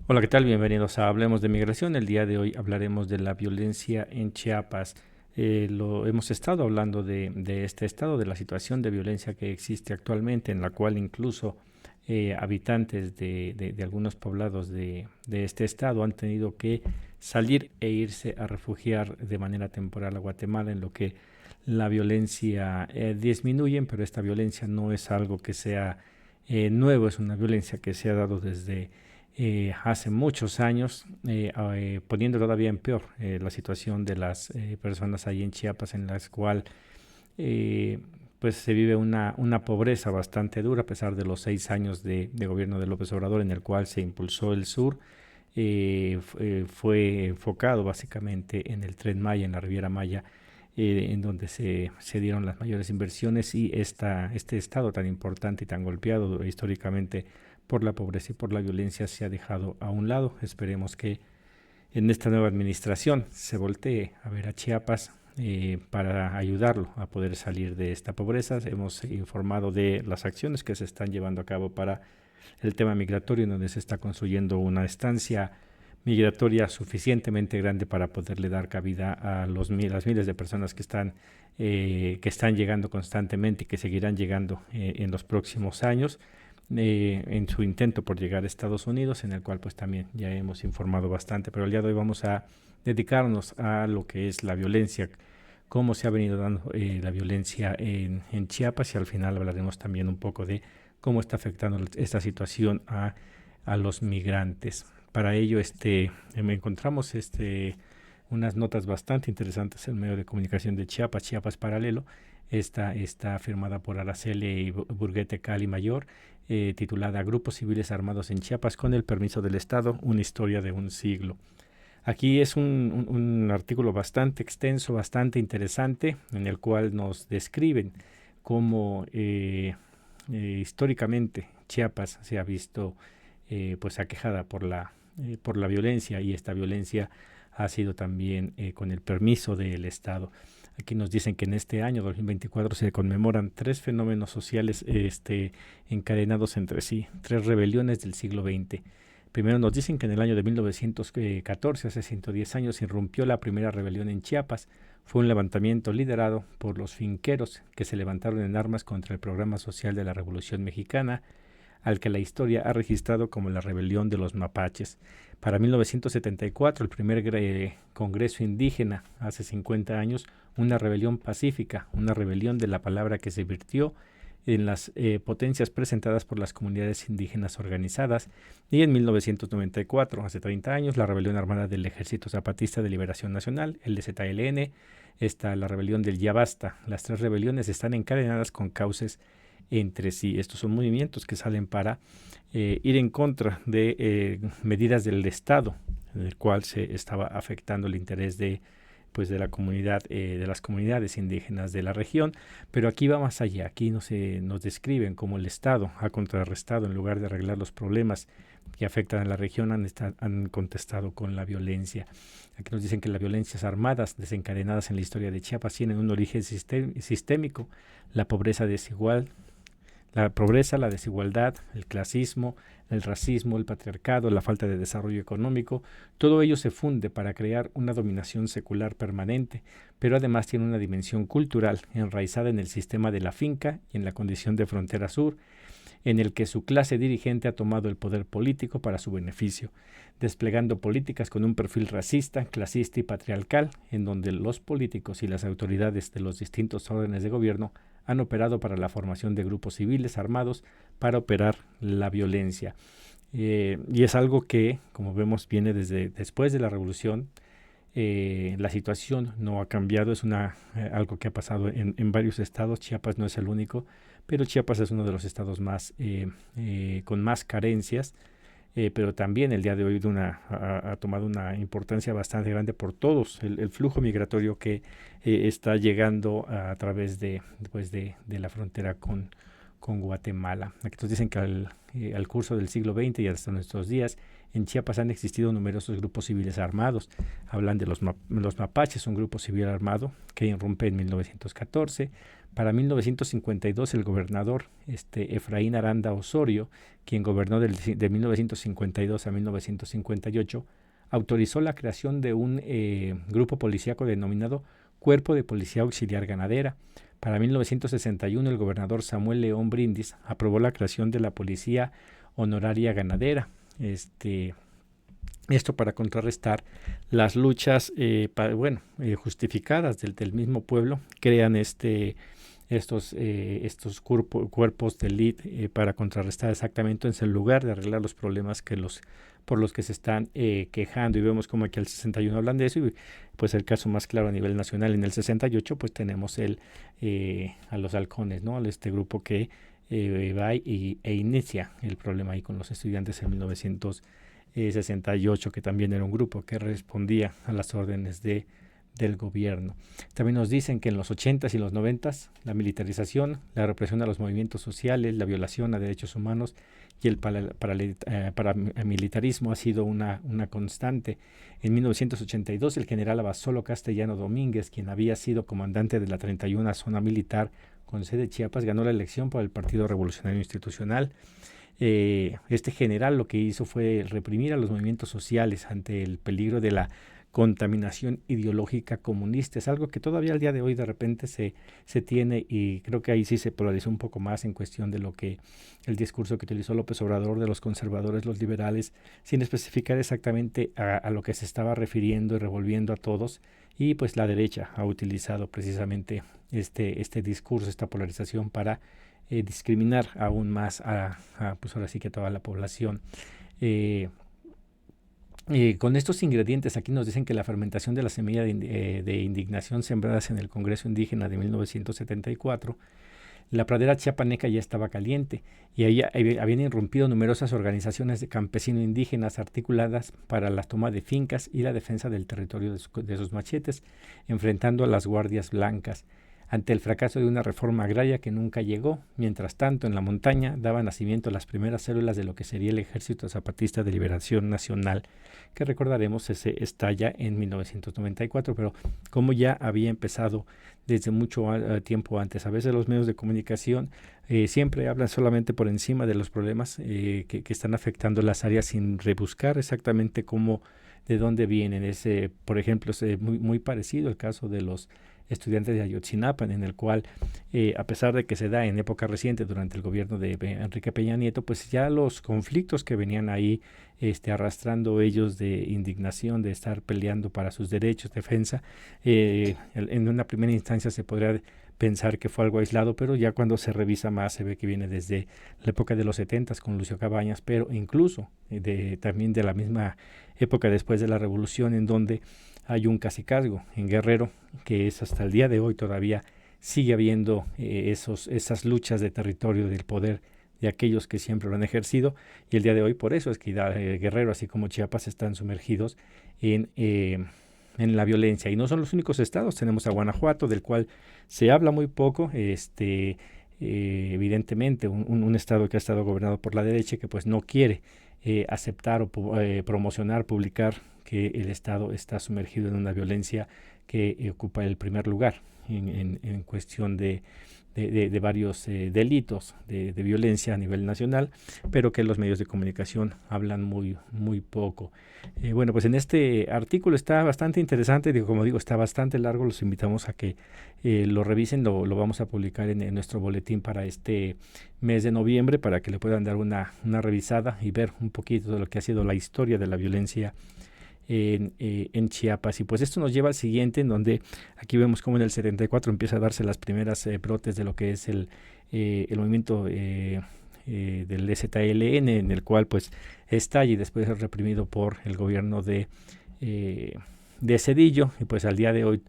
Hola, ¿qué tal? Bienvenidos a Hablemos de Migración. El día de hoy hablaremos de la violencia en Chiapas. Lo hemos estado hablando de este estado, de la situación de violencia que existe actualmente, en la cual incluso habitantes de algunos poblados de este estado han tenido que salir e irse a refugiar de manera temporal a Guatemala, en lo que la violencia disminuye, pero esta violencia no es algo que sea nuevo, es una violencia que se ha dado desde hace muchos años, poniendo todavía en peor la situación de las personas ahí en Chiapas, en las cuales eh, pues se vive una pobreza bastante dura a pesar de los 6 años de gobierno de López Obrador, en el cual se impulsó el sur. Fue enfocado básicamente en el Tren Maya, en la Riviera Maya, en donde se dieron las mayores inversiones, y este estado tan importante y tan golpeado históricamente por la pobreza y por la violencia se ha dejado a un lado. Esperemos que en esta nueva administración se voltee a ver a Chiapas para ayudarlo a poder salir de esta pobreza. Hemos informado de las acciones que se están llevando a cabo para el tema migratorio, en donde se está construyendo una estancia migratoria suficientemente grande para poderle dar cabida a las miles de personas que están llegando constantemente y que seguirán llegando en los próximos años, en su intento por llegar a Estados Unidos, en el cual pues también ya hemos informado bastante. Pero el día de hoy vamos a dedicarnos a lo que es la violencia, cómo se ha venido dando la violencia en Chiapas, y al final hablaremos también un poco de cómo está afectando esta situación a los migrantes. Para ello encontramos unas notas bastante interesantes en el medio de comunicación de Chiapas, Chiapas Paralelo. Esta está firmada por Araceli Burguete Cali Mayor, titulada Grupos Civiles Armados en Chiapas con el permiso del Estado, una historia de un siglo. Aquí es un artículo bastante extenso, bastante interesante, en el cual nos describen cómo históricamente Chiapas se ha visto pues aquejada por la violencia, y esta violencia ha sido también con el permiso del Estado. Aquí nos dicen que en este año 2024 se conmemoran tres fenómenos sociales encadenados entre sí, tres rebeliones del siglo XX. Primero nos dicen que en el año de 1914, hace 110 años, irrumpió la primera rebelión en Chiapas. Fue un levantamiento liderado por los finqueros, que se levantaron en armas contra el programa social de la Revolución Mexicana, al que la historia ha registrado como la rebelión de los mapaches. Para 1974, el primer Congreso Indígena, hace 50 años, una rebelión pacífica, una rebelión de la palabra que se virtió en las potencias presentadas por las comunidades indígenas organizadas. Y en 1994, hace 30 años, la rebelión armada del Ejército Zapatista de Liberación Nacional, el EZLN, la rebelión del Ya Basta. Las tres rebeliones están encadenadas con cauces entre sí. Estos son movimientos que salen para ir en contra de medidas del Estado, en el cual se estaba afectando el interés de la comunidad, de las comunidades indígenas de la región. Pero aquí va más allá. Aquí nos describen cómo el Estado ha contrarrestado, en lugar de arreglar los problemas que afectan a la región, han contestado con la violencia. Aquí nos dicen que las violencias armadas desencadenadas en la historia de Chiapas tienen un origen sistémico: la pobreza desigual, la desigualdad, el clasismo, el racismo, el patriarcado, la falta de desarrollo económico. Todo ello se funde para crear una dominación secular permanente, pero además tiene una dimensión cultural enraizada en el sistema de la finca y en la condición de frontera sur, en el que su clase dirigente ha tomado el poder político para su beneficio, desplegando políticas con un perfil racista, clasista y patriarcal, en donde los políticos y las autoridades de los distintos órdenes de gobierno han operado para la formación de grupos civiles armados para operar la violencia. Y es algo que, como vemos, viene desde después de la revolución. La situación no ha cambiado, es algo que ha pasado en varios estados. Chiapas no es el único, pero Chiapas es uno de los estados con más carencias, pero también el día de hoy ha tomado una importancia bastante grande por todos, el flujo migratorio que está llegando a través de la frontera con Guatemala. Aquí nos dicen que al curso del siglo XX y hasta nuestros días, en Chiapas han existido numerosos grupos civiles armados. Hablan de los mapaches, un grupo civil armado que irrumpe en 1914. Para 1952 el gobernador Efraín Aranda Osorio, quien gobernó de 1952 a 1958, autorizó la creación de un grupo policíaco denominado Cuerpo de Policía Auxiliar Ganadera. Para 1961 el gobernador Samuel León Brindis aprobó la creación de la Policía Honoraria Ganadera. Esto para contrarrestar las luchas justificadas del mismo pueblo, crean estos cuerpos de élite para contrarrestar exactamente en lugar de arreglar los problemas por los que se están quejando, y vemos como aquí al 61 hablan de eso, y pues el caso más claro a nivel nacional en el 68 pues tenemos a los halcones, ¿no? Este grupo que va e inicia el problema ahí con los estudiantes en 1968, que también era un grupo que respondía a las órdenes del gobierno. También nos dicen que en los 80s y los 90s la militarización, la represión a los movimientos sociales, la violación a derechos humanos y el paramilitarismo ha sido una constante. En 1982 el general Abasolo Castellano Domínguez, quien había sido comandante de la 31 Zona Militar con sede Chiapas, ganó la elección por el Partido Revolucionario Institucional. Este general lo que hizo fue reprimir a los movimientos sociales ante el peligro de la contaminación ideológica comunista. Es algo que todavía al día de hoy de repente se tiene, y creo que ahí sí se polarizó un poco más en cuestión de lo que el discurso que utilizó López Obrador de los conservadores, los liberales, sin especificar exactamente a lo que se estaba refiriendo y revolviendo a todos, y pues la derecha ha utilizado precisamente este discurso, esta polarización para discriminar aún más pues ahora sí que toda la población. Con estos ingredientes, aquí nos dicen que la fermentación de la semilla de indignación sembradas en el Congreso Indígena de 1974, la pradera chiapaneca ya estaba caliente y ahí habían irrumpido numerosas organizaciones de campesinos indígenas articuladas para la toma de fincas y la defensa del territorio de sus machetes, enfrentando a las guardias blancas. Ante el fracaso de una reforma agraria que nunca llegó, mientras tanto en la montaña daba nacimiento a las primeras células de lo que sería el Ejército Zapatista de Liberación Nacional, que recordaremos se estalla en 1994, pero como ya había empezado desde mucho tiempo antes. A veces los medios de comunicación siempre hablan solamente por encima de los problemas que están afectando las áreas sin rebuscar exactamente de dónde vienen. Por ejemplo, es muy parecido el caso de los estudiantes de Ayotzinapa, en el cual, a pesar de que se da en época reciente durante el gobierno de Enrique Peña Nieto, pues ya los conflictos que venían ahí arrastrando ellos de indignación, de estar peleando para sus derechos, defensa, en una primera instancia se podría pensar que fue algo aislado, pero ya cuando se revisa más se ve que viene desde la época de los 70s con Lucio Cabañas, pero incluso también de la misma época después de la revolución, en donde hay un cacicazgo en Guerrero, que es hasta el día de hoy todavía sigue habiendo esas luchas de territorio, del poder de aquellos que siempre lo han ejercido, y el día de hoy por eso es que Guerrero, así como Chiapas, están sumergidos en la violencia. Y no son los únicos estados, tenemos a Guanajuato, del cual se habla muy poco, evidentemente un estado que ha estado gobernado por la derecha, que pues no quiere aceptar o promocionar, publicar que el Estado está sumergido en una violencia que ocupa el primer lugar en cuestión de varios delitos de violencia a nivel nacional, pero que los medios de comunicación hablan muy poco. Bueno, pues en este artículo está bastante interesante, como digo, está bastante largo, los invitamos a que lo revisen, lo vamos a publicar en nuestro boletín para este mes de noviembre, para que le puedan dar una revisada y ver un poquito de lo que ha sido la historia de la violencia en Chiapas. Y pues esto nos lleva al siguiente, en donde aquí vemos cómo en el 74 empieza a darse las primeras brotes de lo que es el movimiento del EZLN, en el cual pues estalla y después es reprimido por el gobierno de Zedillo, y pues al día de hoy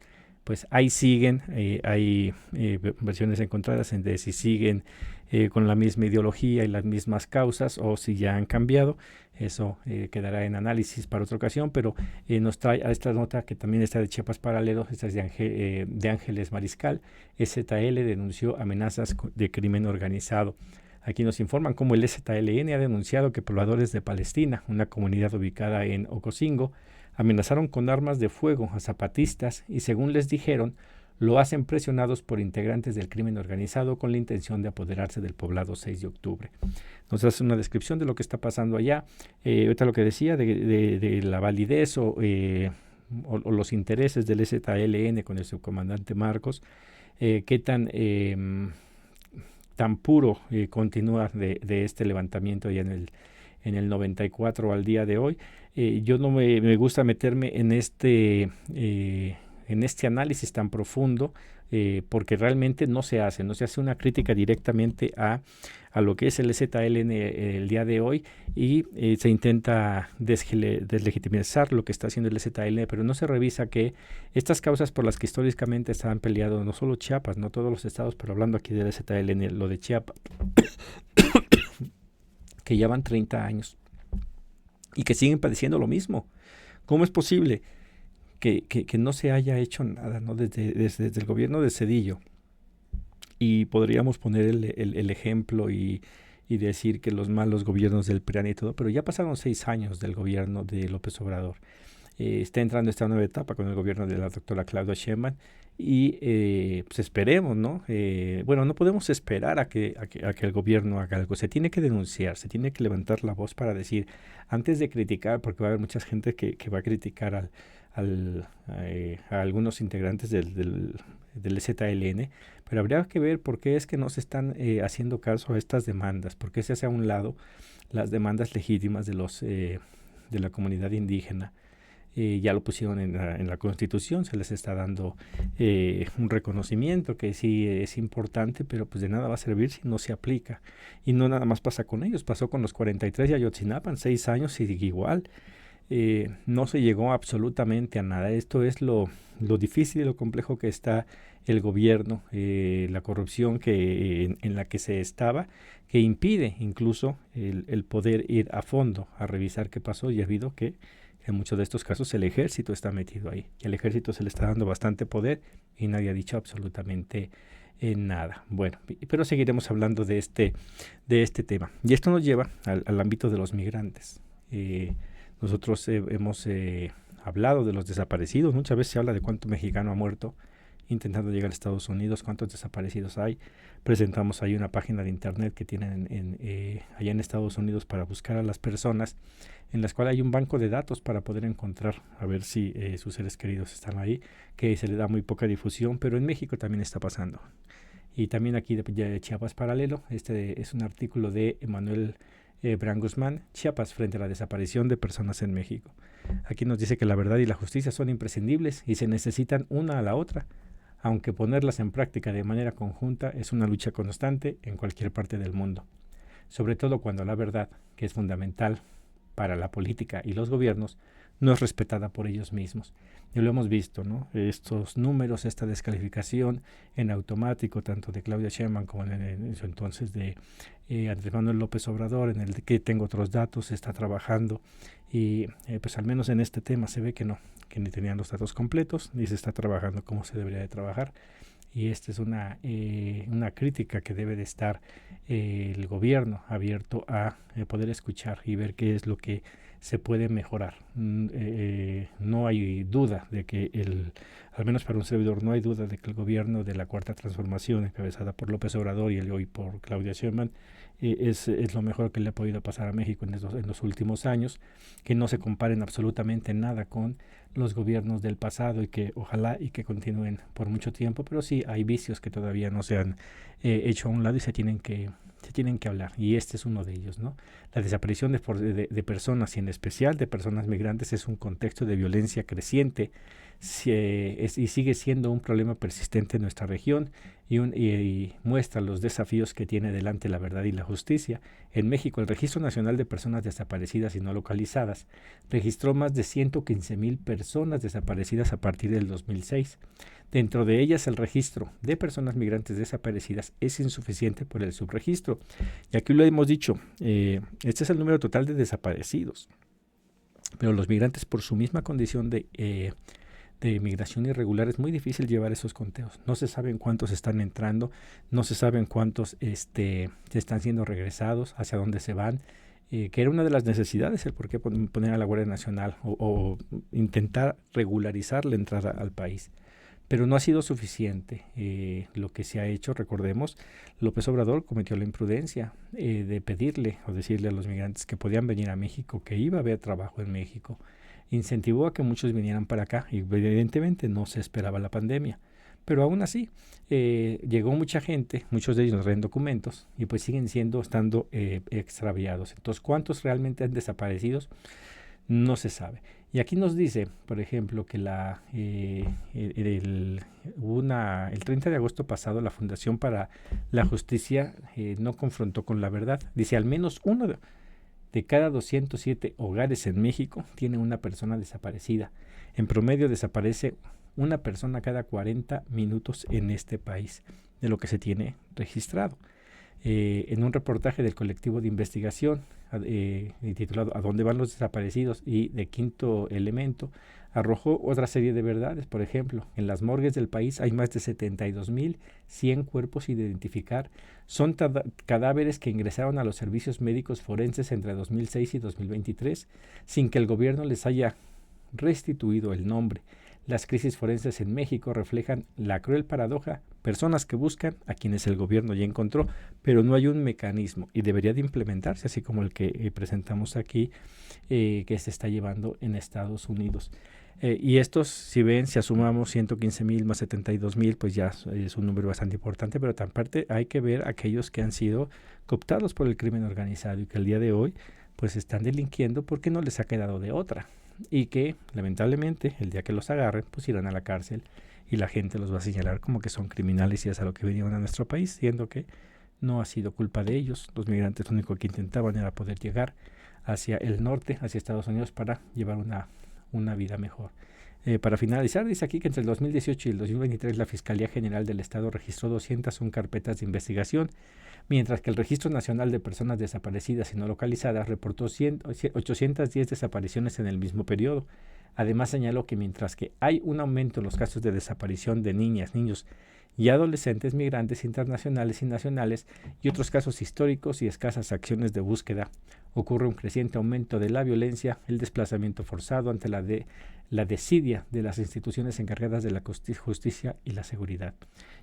pues ahí siguen, hay versiones encontradas de si siguen con la misma ideología y las mismas causas o si ya han cambiado. Eso quedará en análisis para otra ocasión, pero nos trae a esta nota que también está de Chiapas Paralelo, esta es de Ángeles Mariscal. EZL denunció amenazas de crimen organizado. Aquí nos informan cómo el EZLN ha denunciado que pobladores de Palestina, una comunidad ubicada en Ocosingo, amenazaron con armas de fuego a zapatistas y, según les dijeron, lo hacen presionados por integrantes del crimen organizado con la intención de apoderarse del poblado 6 de octubre. Nos hace una descripción de lo que está pasando allá. Ahorita lo que decía de la validez o los intereses del EZLN con el subcomandante Marcos, qué tan puro continúa de este levantamiento ya en el 94 al día de hoy. Yo no me gusta meterme en este análisis tan profundo, porque realmente no se hace una crítica directamente a lo que es el EZLN el día de hoy y se intenta deslegitimizar lo que está haciendo el EZLN, pero no se revisa que estas causas por las que históricamente estaban peleados, no solo Chiapas, no todos los estados, pero hablando aquí del EZLN, lo de Chiapas, que llevan 30 años y que siguen padeciendo lo mismo. ¿Cómo es posible que no se haya hecho nada, ¿no? desde el gobierno de Zedillo? Y podríamos poner el ejemplo y decir que los malos gobiernos del PRIAN y todo, pero ya pasaron 6 años del gobierno de López Obrador. Está entrando esta nueva etapa con el gobierno de la doctora Claudia Sheinbaum y pues esperemos, ¿no? Bueno, no podemos esperar a que el gobierno haga algo. Se tiene que denunciar, se tiene que levantar la voz para decir, antes de criticar, porque va a haber mucha gente que va a criticar a algunos integrantes del EZLN, pero habría que ver por qué es que no se están haciendo caso a estas demandas, por qué se hace a un lado las demandas legítimas de la comunidad indígena. Ya lo pusieron en la Constitución, se les está dando un reconocimiento que sí es importante, pero pues de nada va a servir si no se aplica. Y no nada más pasa con ellos, pasó con los 43 de Ayotzinapa, 6 años y igual. No se llegó absolutamente a nada. Esto es lo difícil y lo complejo que está el gobierno, la corrupción en la que se estaba, que impide incluso el poder ir a fondo a revisar qué pasó, y ha habido que en muchos de estos casos el ejército está metido ahí, y al ejército se le está dando bastante poder y nadie ha dicho absolutamente nada. Bueno, pero seguiremos hablando de este tema. Y esto nos lleva al ámbito de los migrantes. Nosotros hemos hablado de los desaparecidos. Muchas veces se habla de cuánto mexicano ha muerto intentando llegar a Estados Unidos, cuántos desaparecidos hay. Presentamos ahí una página de internet que tienen allá en Estados Unidos para buscar a las personas, en las cuales hay un banco de datos para poder encontrar a ver si sus seres queridos están ahí, que se le da muy poca difusión, pero en México también está pasando. Y también aquí de Chiapas Paralelo, este es un artículo de Emanuel Bran Guzmán, Chiapas frente a la desaparición de personas en México. Aquí nos dice que la verdad y la justicia son imprescindibles y se necesitan una a la otra, aunque ponerlas en práctica de manera conjunta es una lucha constante en cualquier parte del mundo, sobre todo cuando la verdad, que es fundamental para la política y los gobiernos, no es respetada por ellos mismos. Y lo hemos visto, ¿no? Estos números, esta descalificación en automático, tanto de Claudia Sheinbaum como en su entonces de Andrés Manuel López Obrador, en el de que tengo otros datos, se está trabajando y pues al menos en este tema se ve que ni tenían los datos completos, ni se está trabajando como se debería de trabajar. Y esta es una crítica que debe de estar el gobierno abierto a poder escuchar y ver qué es lo que se puede mejorar. No hay duda de que al menos para un servidor, no hay duda de que el gobierno de la Cuarta Transformación, encabezada por López Obrador y hoy por Claudia Sheinbaum, es lo mejor que le ha podido pasar a México en los últimos años, que no se comparen absolutamente nada con los gobiernos del pasado y que ojalá y que continúen por mucho tiempo, pero sí hay vicios que todavía no se han hecho a un lado y se tienen que hablar, y este es uno de ellos, ¿no? La desaparición de personas y en especial de personas migrantes es un contexto de violencia creciente y sigue siendo un problema persistente en nuestra región y muestra los desafíos que tiene delante la verdad y la justicia En México, el Registro Nacional de Personas Desaparecidas y No Localizadas registró más de 115,000 personas desaparecidas a partir del 2006. Dentro de ellas, el registro de personas migrantes desaparecidas es insuficiente por el subregistro. Y aquí lo hemos dicho, este es el número total de desaparecidos. Pero los migrantes, por su misma condición de migración irregular, es muy difícil llevar esos conteos. No se saben cuántos están entrando, no se saben cuántos están siendo regresados, hacia dónde se van, que era una de las necesidades, el por qué poner a la Guardia Nacional o intentar regularizar la entrada al país. Pero no ha sido suficiente lo que se ha hecho. Recordemos, López Obrador cometió la imprudencia de pedirle o decirle a los migrantes que podían venir a México, que iba a haber trabajo en México. Incentivó a que muchos vinieran para acá y evidentemente no se esperaba la pandemia. Pero aún así, llegó mucha gente, muchos de ellos no traen documentos y pues siguen estando extraviados. Entonces, ¿cuántos realmente han desaparecido? No se sabe. Y aquí nos dice, por ejemplo, que el 30 de agosto pasado la Fundación para la Justicia no confrontó con la verdad. Dice, al menos uno de cada 207 hogares en México tiene una persona desaparecida. En promedio desaparece una persona cada 40 minutos en este país, de lo que se tiene registrado. En un reportaje del colectivo de investigación titulado ¿A dónde van los desaparecidos? Y de Quinto Elemento, arrojó otra serie de verdades. Por ejemplo, en las morgues del país hay más de 72,100 cuerpos sin identificar. Son cadáveres que ingresaron a los servicios médicos forenses entre 2006 y 2023 sin que el gobierno les haya restituido el nombre. Las crisis forenses en México reflejan la cruel paradoja, personas que buscan a quienes el gobierno ya encontró, pero no hay un mecanismo y debería de implementarse, así como el que presentamos aquí, que se está llevando en Estados Unidos. Y estos, si asumamos 115,000 más 72,000, pues ya es un número bastante importante, pero también hay que ver aquellos que han sido cooptados por el crimen organizado y que el día de hoy pues están delinquiendo porque no les ha quedado de otra. Y que lamentablemente el día que los agarren pues irán a la cárcel y la gente los va a señalar como que son criminales y es a lo que vinieron a nuestro país, siendo que no ha sido culpa de ellos. Los migrantes lo único que intentaban era poder llegar hacia el norte, hacia Estados Unidos, para llevar una vida mejor. Para finalizar, dice aquí que entre el 2018 y el 2023 la Fiscalía General del Estado registró 201 carpetas de investigación, mientras que el Registro Nacional de Personas Desaparecidas y No Localizadas reportó 810 desapariciones en el mismo periodo. Además señaló que mientras que hay un aumento en los casos de desaparición de niñas, niños y adolescentes migrantes internacionales y nacionales y otros casos históricos y escasas acciones de búsqueda, ocurre un creciente aumento de la violencia, el desplazamiento forzado ante la desidia de las instituciones encargadas de la justicia y la seguridad.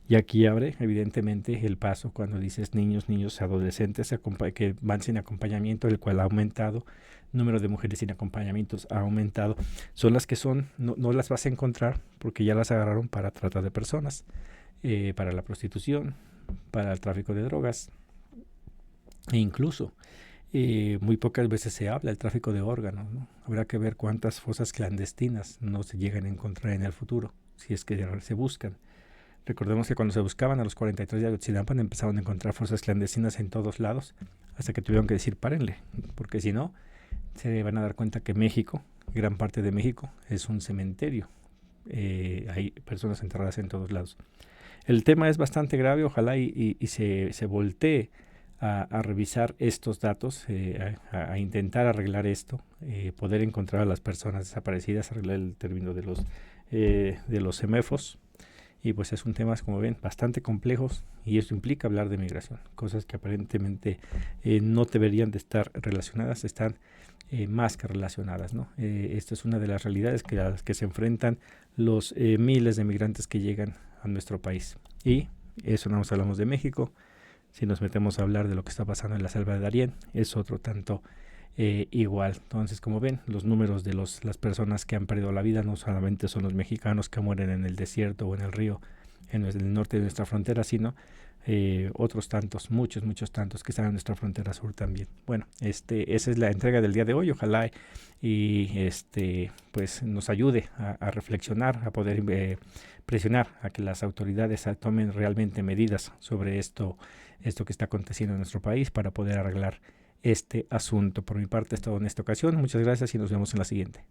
Y aquí abre evidentemente el paso cuando dices niños, adolescentes que van sin acompañamiento, el cual ha aumentado, número de mujeres sin acompañamientos ha aumentado. Son las que no las vas a encontrar porque ya las agarraron para trata de personas, para la prostitución, para el tráfico de drogas e incluso muy pocas veces se habla del tráfico de órganos, ¿no? Habrá que ver cuántas fosas clandestinas no se llegan a encontrar en el futuro, si es que se buscan. Recordemos que cuando se buscaban a los 43 de Ayotzinapa empezaron a encontrar fosas clandestinas en todos lados, hasta que tuvieron que decir párenle, porque si no, se van a dar cuenta que México, gran parte de México, es un cementerio. Hay personas enterradas en todos lados. El tema es bastante grave, ojalá y se voltee a revisar estos datos, a intentar arreglar esto, poder encontrar a las personas desaparecidas, arreglar el término de los CEMEFOS. Y pues es un tema, como ven, bastante complejos y eso implica hablar de migración, cosas que aparentemente no deberían de estar relacionadas, están más que relacionadas, ¿no? Esta es una de las realidades a las que se enfrentan los miles de migrantes que llegan a nuestro país. Y eso no nos hablamos de México. Si nos metemos a hablar de lo que está pasando en la selva de Darién, es otro tanto igual. Entonces, como ven, los números de las personas que han perdido la vida no solamente son los mexicanos que mueren en el desierto o en el río, en el norte de nuestra frontera, sino otros tantos, muchos tantos que están en nuestra frontera sur también. Bueno, esa es la entrega del día de hoy. Ojalá y pues nos ayude a reflexionar, a poder presionar a que las autoridades tomen realmente medidas sobre esto que está aconteciendo en nuestro país para poder arreglar este asunto. Por mi parte es todo en esta ocasión. Muchas gracias y nos vemos en la siguiente.